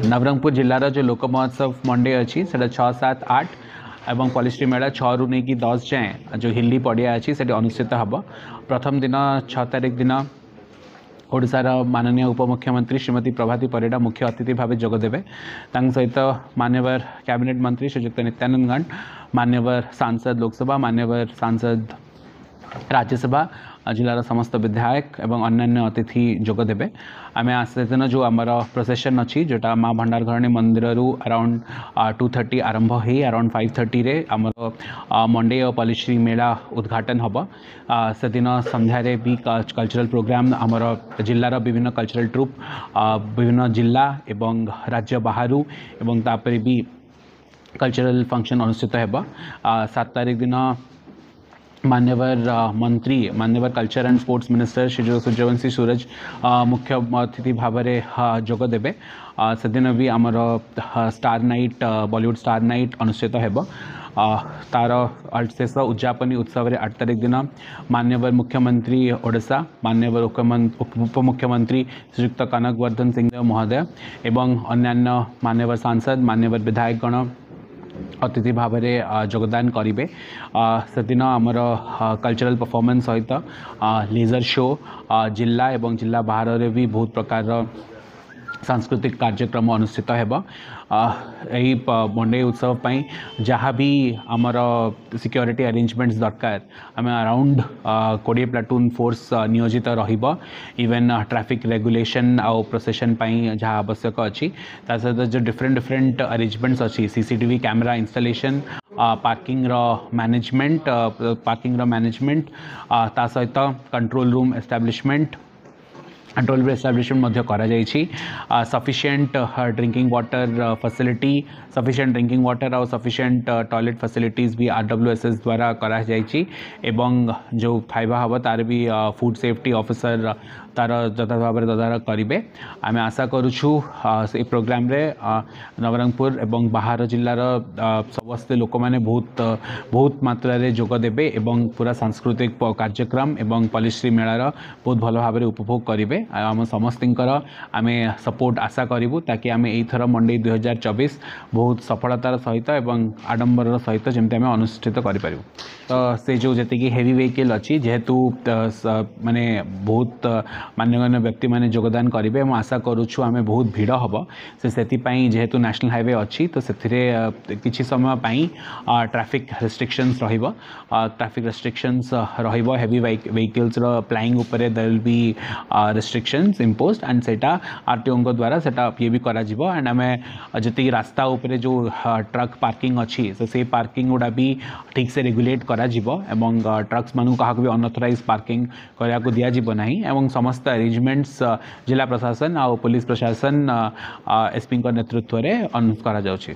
नवरंगपुर जिलार जो लोक महोत्सव मंडे अच्छी से 6, 7, 8 एवं पॉलिश्री मेला 6 रु नहीं 10 जाए जो हिली पड़िया अच्छी से अनुष्ठित हम। प्रथम दिन 6 तारिख दिन ओडिशार माननीय उपमुख्यमंत्री श्रीमती प्रभाती परिडा मुख्य अतिथि भाव जोगदेवे। सहित मान्यवर कैबिनेट मंत्री श्रीयुक्त नित्यानंद गण, मान्यवर सांसद लोकसभा, मान्यवर सांसद राज्यसभा, जिलार समस्त विधायक एवं अन्य अतिथि जोगदेवे। आम से दिन जो आमर प्रोसेसन अच्छी जोटा माँ भंडार घरणी मंदिर अराउंड 2:30 आरंभ हो अराउंड 5:30 रे आमर मंडे और पॉलिश्री मेला उद्घाटन हम। से दिन संध्यारे भी कल्चरल प्रोग्राम आमर जिलार विभिन्न कल्चरल ट्रुप विभिन्न जिला एवं राज्य बाहर एवं तापर भी कल्चरल फंक्शन अनुष्ठित है। 7 तारिख दिन मान्यवर मंत्री मान्यवर culture and sports minister Shri Suryavanshi Suraj मुख्य अतिथि भाव में जोगदेवे। से दिन भी आमर star night Bollywood star night अनुष्ठित है। तार शेष उद्यापनी उत्सव रे 8 तारिख दिन मान्यवर मुख्यमंत्री ओडिशा, मान्यवर उपमुख्यमंत्री श्रीयुक्त कनकवर्धन सिंह महोदय एवं अन्यान्य मान्यवर सांसद मान्यवर विधायकगण अतिथि भाव में योगदान करेंगे। से दिन आमर कल्चरल परफॉर्मेंस सहित लेजर शो जिला एवं जिला बाहर भी बहुत प्रकार सांस्कृतिक कार्यक्रम अनुष्ठित है। यही मंडे उत्सव पाई जहाँ भी आमर सिक्योरिटी अरेंजमेंट्स दरकार आम अराउंड 20 प्लाटून फोर्स नियोजित रहिबा। इवेन ट्रैफिक रेगुलेशन आउ प्रोसेसन पाई जहाँ आवश्यक अच्छी सहित जो डिफरेंट अरेंजमेंट्स अच्छी CCTV camera installation parking management ता सहित कंट्रोल रूम एस्टाब्लिशमेंट करा जाइछि। Sufficient drinking water facility sufficient drinking water और सफिशिएंट टॉयलेट फैसिलिटीज भी RWSS द्वारा करा जाइछि एवं जो खाइबा हम तार भी फूड सेफ्टी ऑफिसर तार यथा भाव में तदारख करेंगे। आम आशा करुछु से प्रोग्राम रे नवरंगपुर एवं बाहर जिलार समस्त लोक मैंने बहुत मात्रा रे जोग देबे एवं पूरा सांस्कृतिक कार्यक्रम एवं पॉलिश्री मेलार बहुत भल भाव में उपभोग करेंगे। आम समस्तर आम सपोर्ट आशा करूँ ताकि आम एथर मंडे 2024 बहुत सफलतार सहित एवं आडंबर सहित जमी आम अनुष्ठित करें। तो से जो जी हेवी व्हीकल अच्छी जेहेतु माने बहुत मान्यगण्य व्यक्ति माने योगदान करेंगे। मैं आशा करुछु आम बहुत भीड़ हम से जेहेतु नेशनल हाईवे अच्छी तो से किसी समय पाई traffic restrictions traffic restrictions heavy vehicles plying उपरे there will be restrictions imposed and सेटा RTO द्वारा सेटा ये भी करा जिवो। एंड आम जी रास्ता उपरे जो ट्रक पार्किंग अच्छी से पार्किंग गुड़ा भी ठीक से रेगुलेट करा जिवो एवं ट्रक्स मानू क्या भी अनऑथराइज पार्किंग करा को दिया जिवो नहीं एवं समस्त अरेंजमेंट्स जिला प्रशासन और पुलिस प्रशासन SP नेतृत्व में करा जाउछि।